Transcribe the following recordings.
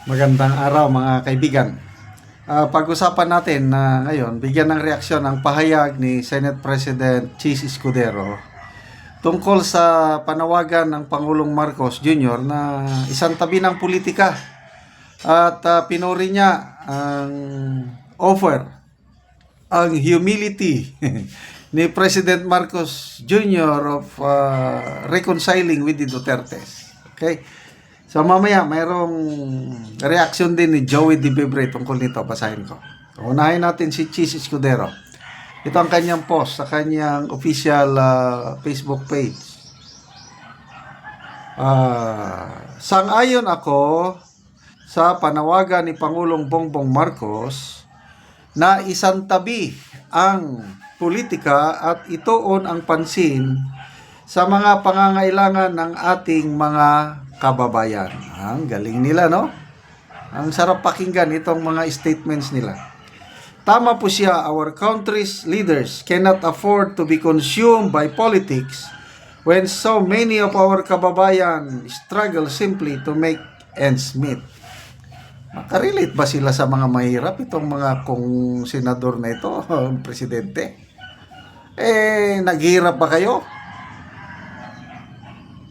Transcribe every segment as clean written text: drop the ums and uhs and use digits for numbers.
Magandang araw mga kaibigan. Pag-usapan natin na ngayon, bigyan ng reaksyon ang pahayag ni Senate President Chis Escudero tungkol sa panawagan ng Pangulong Marcos Jr. na isang tabi ng politika at pinuri niya ang offer, ang humility ni President Marcos Jr. of reconciling with the Dutertes. Okay? So mamaya mayroong reaction din ni Joey Di Bibre tungkol nito. Basahin ko. Unahin natin si Chis Escudero. Ito ang kanyang post sa kanyang official Facebook page. Sang-ayon ako sa panawagan ni Pangulong Bongbong Marcos na isang tabi ang politika at ituon ang pansin sa mga pangangailangan ng ating mga kababayan. Ang galing nila, no? Ang sarap pakinggan itong mga statements nila. Tama po siya, our country's leaders cannot afford to be consumed by politics when so many of our kababayan struggle simply to make ends meet. Makarelate ba sila sa mga mahirap itong mga kung senador na ito, presidente? Naghihirap ba kayo?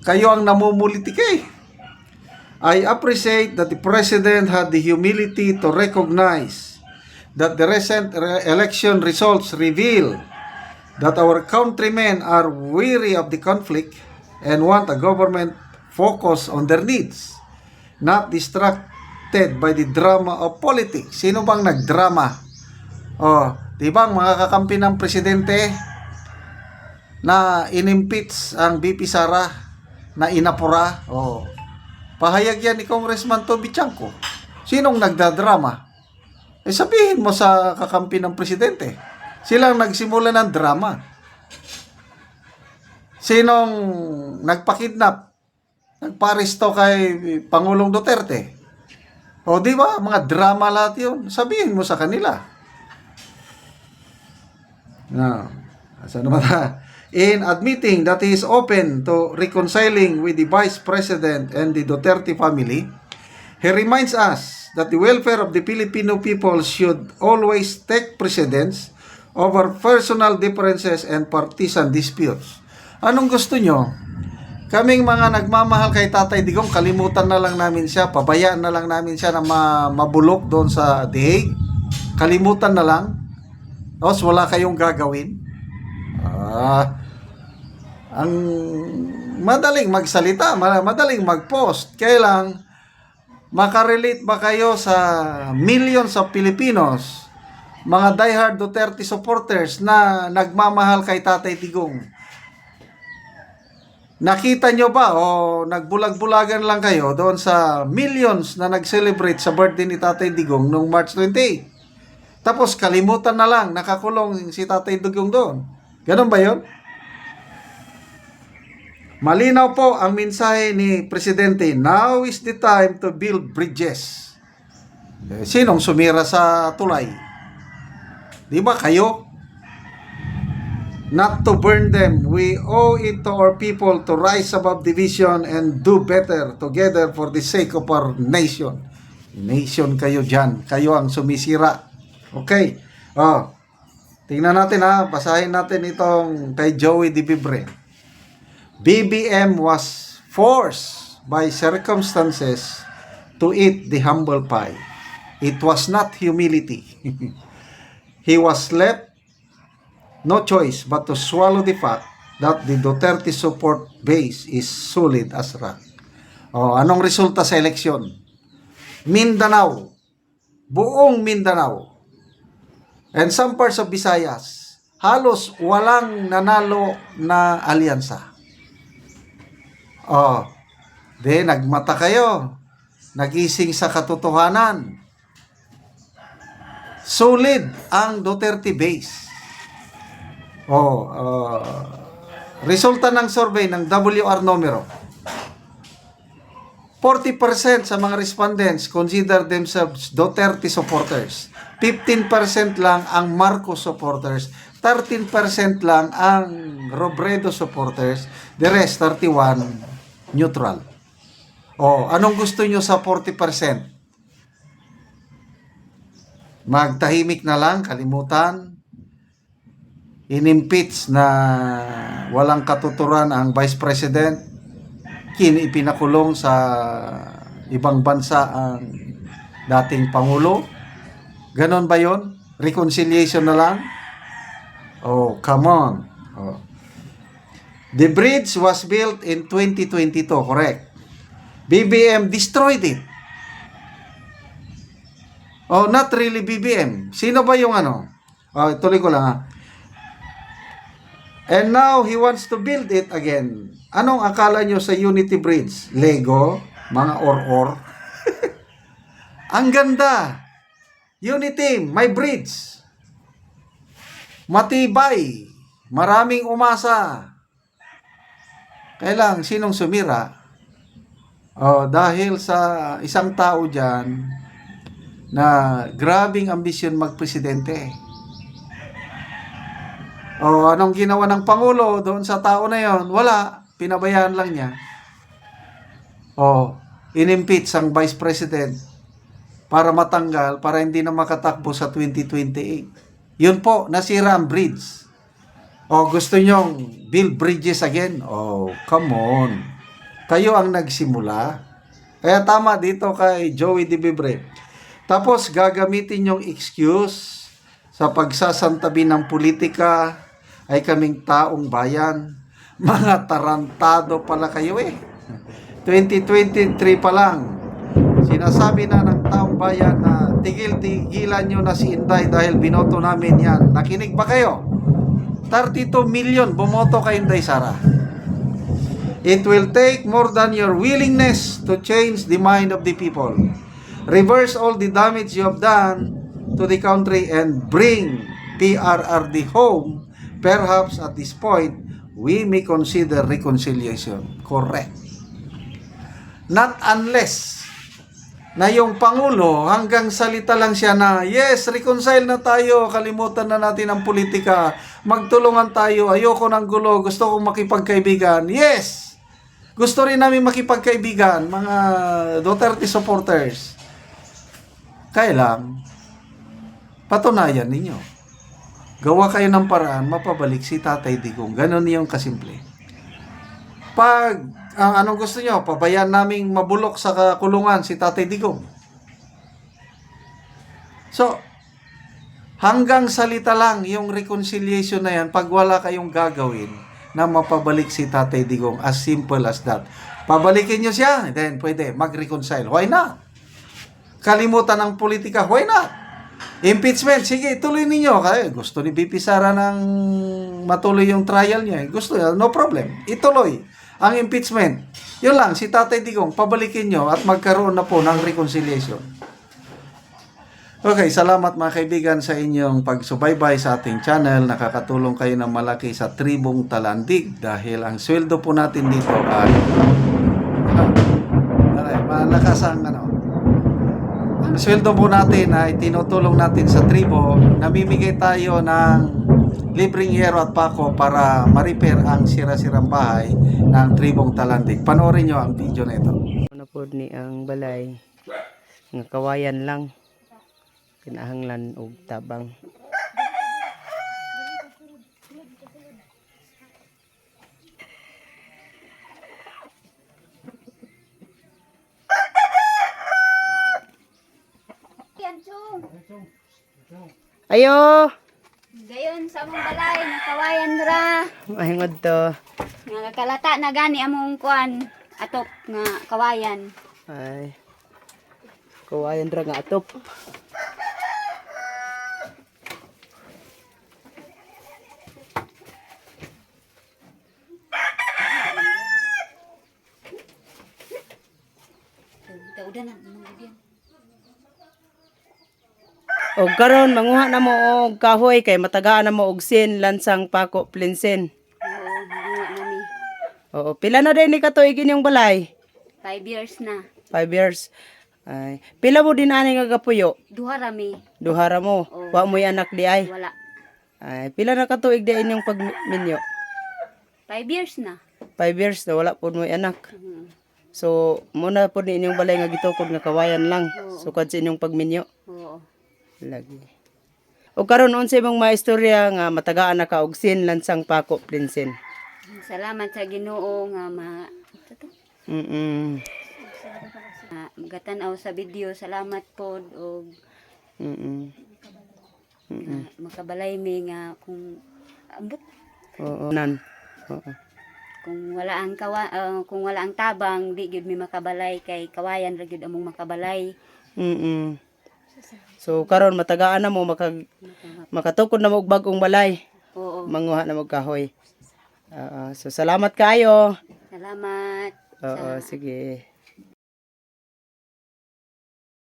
Kayo ang namumulitika eh. I appreciate that the President had the humility to recognize that the recent election results reveal that our countrymen are weary of the conflict and want a government focused on their needs, not distracted by the drama of politics. Sino bang nagdrama? Di ba ang mga kakampi ng presidente na inimpeach ang BP Sara na inapura? Pahayag yan ni Congressman Toby Chanco. Sinong nagdadrama? Sabihin mo sa kakampi ng presidente. Silang nagsimula ng drama. Sinong nagpakidnap? Nagparesto kay Pangulong Duterte? Di ba? Mga drama lahat yun. Sabihin mo sa kanila. Saan naman in admitting that he is open to reconciling with the Vice President and the Duterte family, he reminds us that the welfare of the Filipino people should always take precedence over personal differences and partisan disputes. Anong gusto nyo? Kaming mga nagmamahal kay Tatay Digong, kalimutan na lang namin siya, pabayaan na lang namin siya na mabulok doon sa The Hague. Kalimutan na lang. Tapos wala kayong gagawin. Ang madaling magsalita, madaling mag-post. Kailang makarelate ba kayo sa millions of Filipinos, mga diehard Duterte supporters na nagmamahal kay Tatay Digong? Nakita nyo ba o nagbulag-bulagan lang kayo doon sa millions na nag-celebrate sa birthday ni Tatay Digong noong March 28? Tapos kalimutan na lang, nakakulong si Tatay Digong doon. Ganun ba yun? Malinaw po ang mensahe ni Presidente, now is the time to build bridges. Sinong sumira sa tulay? Di ba kayo? Not to burn them. We owe it to our people to rise above division and do better together for the sake of our nation. Nation kayo dyan. Kayo ang sumisira. Okay. Tingnan natin basahin natin itong kay Joey Di Bibre. BBM was forced by circumstances to eat the humble pie. It was not humility. He was left no choice but to swallow the fact that the Duterte support base is solid as rock. Anong resulta sa eleksyon? Mindanao, buong Mindanao, and some parts of Visayas, halos walang nanalo na alyansa. Nagmata kayo. Nagising sa katotohanan. Solid ang Duterte base. Resulta ng survey ng WR numero. 40% sa mga respondents consider themselves Duterte supporters. 15% lang ang Marcos supporters. 13% lang ang Robredo supporters. The rest, 31%, neutral. Anong gusto nyo sa 40%? magtahimik na lang, kalimutan. Inimpeach na walang katuturan ang Vice President, ipinakulong sa ibang bansa ang dating Pangulo. Ganon ba yon? Reconciliation na lang? Oh, come on. Oh. The bridge was built in 2022, correct? BBM destroyed it. Oh, not really BBM. Sino ba yung ano? Oh, tuloy ko lang ha. And now, he wants to build it again. Anong akala nyo sa Unity Bridge? Lego? Mga or-or? Ang ganda! Unity, may bridge. Matibay. Maraming umasa. Kailang, sinong sumira? Oh, dahil sa isang tao dyan na grabing ambisyon magpresidente. O anong ginawa ng Pangulo doon sa tao na yon? Wala. Pinabayaan lang niya. O, inimpeach ang Vice President para matanggal, para hindi na makatakbo sa 2028. Yun po, nasira ang bridge. O gusto nyong build bridges again? Oh, come on. Kayo ang nagsimula. Kaya tama dito kay Joey De Vibre. Tapos gagamitin yung excuse sa pagsasantabi ng politika ay kaming taong bayan. Mga tarantado pala kayo eh. 2023 pa lang. Sinasabi na ng taong bayan na tigil-tigilan nyo na si Inday dahil binoto namin yan. Nakinig ba kayo? 32 million bumoto kay Inday Sara. It will take more than your willingness to change the mind of the people. Reverse all the damage you have done to the country and bring PRRD home. Perhaps at this point, we may consider reconciliation. Correct. Not unless na yung Pangulo hanggang salita lang siya na, yes, reconcile na tayo, kalimutan na natin ang politika, magtulungan tayo, ayoko ng gulo, gusto kong makipagkaibigan. Yes! Gusto rin namin makipagkaibigan, mga Duterte supporters. Kailang, patunayan ninyo. Gawa kayo ng paraan, mapabalik si Tatay Digong. Ganon yung kasimple. Pag, anong gusto nyo, pabayaan naming mabulok sa kulungan si Tatay Digong. So, hanggang salita lang yung reconciliation na yan, pag wala kayong gagawin na mapabalik si Tatay Digong, as simple as that. Pabalikin nyo siya, then pwede mag-reconcile. Why not? Kalimutan ng politika, why not? Impeachment, sige, tuloy ninyo. Kaya gusto ni BP Sara ng matuloy yung trial niya. Gusto niya, no problem. Ituloy ang impeachment. Yun lang, si Tatay Digong, pabalikin nyo at magkaroon na po ng reconciliation. Okay, salamat mga kaibigan sa inyong pagsubaybay sa ating channel. Nakakatulong kayo ng malaki sa Tribong Talandig dahil ang sweldo po natin dito ay malakas ang ang sweldo po natin ay tinutulong natin sa tribo. Namimigay tayo ng libreng hiyero at pako para ma-repair ang sira-sirang bahay ng Tribong Talandig. Panoorin nyo ang video na ito. Ano po ni ang balay nga kawayan lang kinahanglan og tabang. Ayo. Gayon sa among balay, nakawayan ra. Mahingod to. Nga kalata na gani among kuan atop nga kawayan. Ay. Kawayan ra nga atop. Daudan na mong gudyan. Og karon manguha na mo og kahoy kay matagaan na mo og sin lansang pako plinsen. Oo, mga nami. Oo, pila na din ni katuig inyong balay? 5 years na. 5 years. Ay, pila mo din ani nga gapuyo? Duha rami. Duha ra mo. Oo. Wa mo'y anak di ay. Wala. Ay, pila na katuig di inyong pagminyo? 5 years na. 5 years na wala po mo'y anak. Mhm. So, muna po ni inyong balay nga gitukod nga kawayan lang. Oo. Sukad sa inyong pagminyo. Oo. Lagi. O karon unsa imong maistorya nga matagaan na ka og sin lansang pako prinsen. Salamat sa Ginoo nga Mm. magatan-aw sa video. Salamat pod og Mm. makabalay mi nga kung ambot Oo. Nan. Oo. kung wala ang tabang di gyud mi makabalay kay kawayan ra gyud among makabalay. Mm. So karon matagaan na mo makatukod na mo og bag-ong balay. Oo. Manguha na mo og kahoy. So salamat kayo. Salamat. Oo, sige.